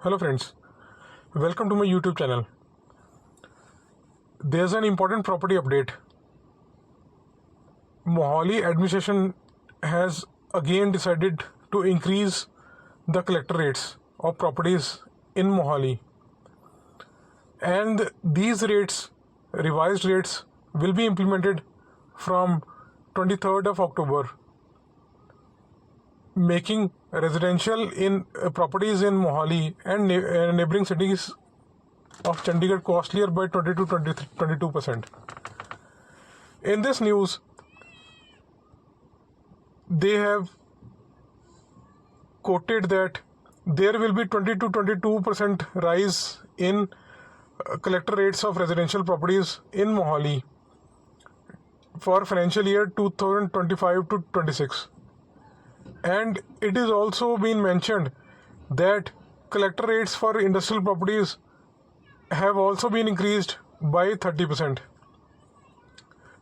Hello friends, welcome to my YouTube channel. There's an important property update. Mohali administration has again decided to increase the collector rates of properties in Mohali, and these revised rates, will be implemented from 23rd of October, making residential in properties in Mohali and neighboring cities of Chandigarh costlier by 20 to 22%. In this news, they have quoted that there will be 20 to 22% rise in collector rates of residential properties in Mohali for financial year 2025 to 26. And it is also been mentioned that collector rates for industrial properties have also been increased by 30%,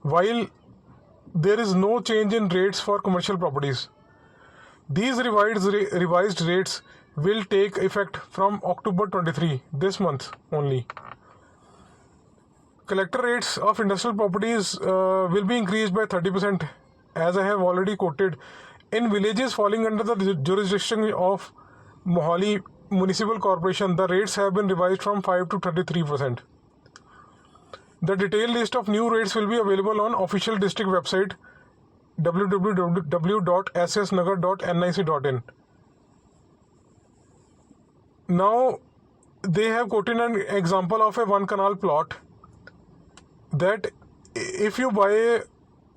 while there is no change in rates for commercial properties. These revised rates will take effect from October 23, this month only. Collector rates of industrial properties will be increased by 30%, as I have already quoted. In villages falling under the jurisdiction of Mohali Municipal Corporation, the rates have been revised from 5 to 33%. The detailed list of new rates will be available on official district website www.ssnagar.nic.in. Now, they have quoted an example of a one canal plot, that if you buy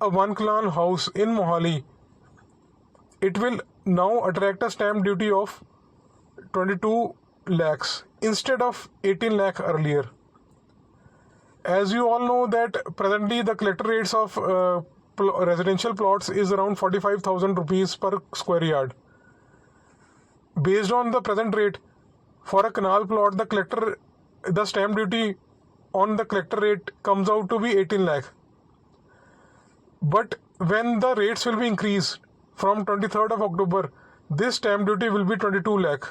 a one canal house in Mohali, it will now attract a stamp duty of 22 lakhs instead of 18 lakh earlier. As you all know that presently the collector rates of residential plots is around 45,000 rupees per square yard. Based on the present rate, for a canal plot, the stamp duty on the collector rate comes out to be 18 lakh. But when the rates will be increased from 23rd of October, this stamp duty will be 22 lakh.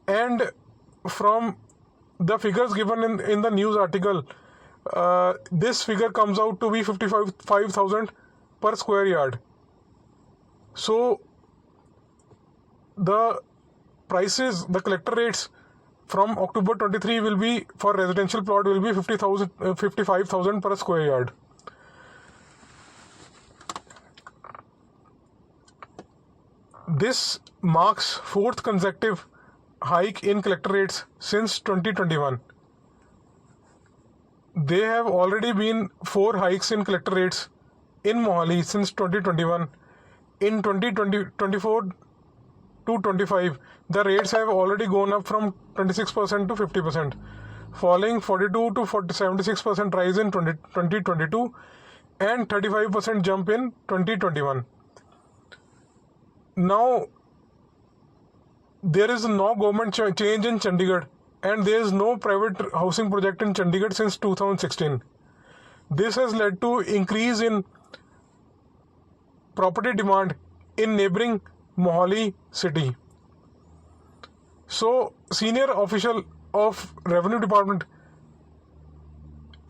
And from the figures given in the news article, this figure comes out to be 55,000 per square yard. So the collector rates from October 23 will be, for residential plot, will be 55,000 per square yard. This marks fourth consecutive hike in collector rates since 2021. There have already been 4 hikes in collector rates in Mohali since 2021. In 2024 to 25, the rates have already gone up from 26% to 50%, following 42 to 76% rise in 2022 and 35% jump in 2021. Now, there is no government change in Chandigarh, and there is no private housing project in Chandigarh since 2016. This has led to increase in property demand in neighboring Mohali city. So, senior official of Revenue Department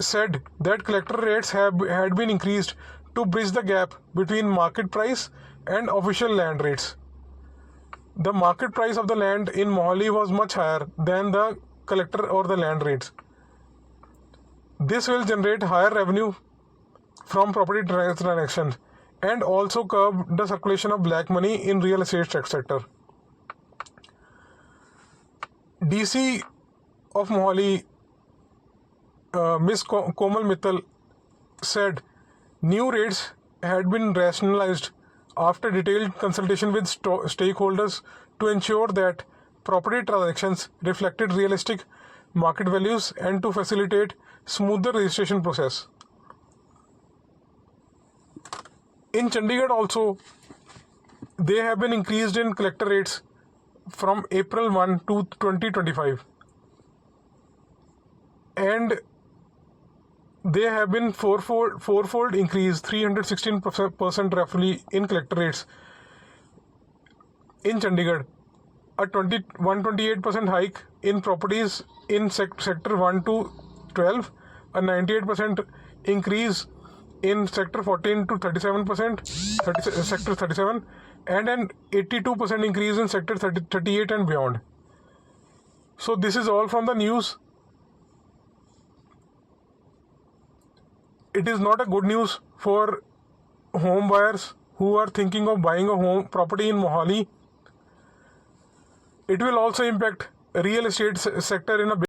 said that collector rates had been increased to bridge the gap between market price and official land rates. The market price of the land in Mohali was much higher than the collector or the land rates. This will generate higher revenue from property transactions and also curb the circulation of black money in real estate sector. DC of Mohali, Ms. Komal Mittal, said new rates had been rationalized after detailed consultation with stakeholders to ensure that property transactions reflected realistic market values and to facilitate smoother registration process. In Chandigarh also, they have been increased in collector rates from April 1 to 2025, and they have been fourfold increase, 316% roughly in collector rates in Chandigarh. a 128% hike in properties in sector 1 to 12, a 98% increase in sector 14 to 37%, sector 37, and an 82% increase in sector 38 and beyond. So this is all from the news. It is not a good news for home buyers who are thinking of buying a home property in Mohali. It will also impact real estate sector in a big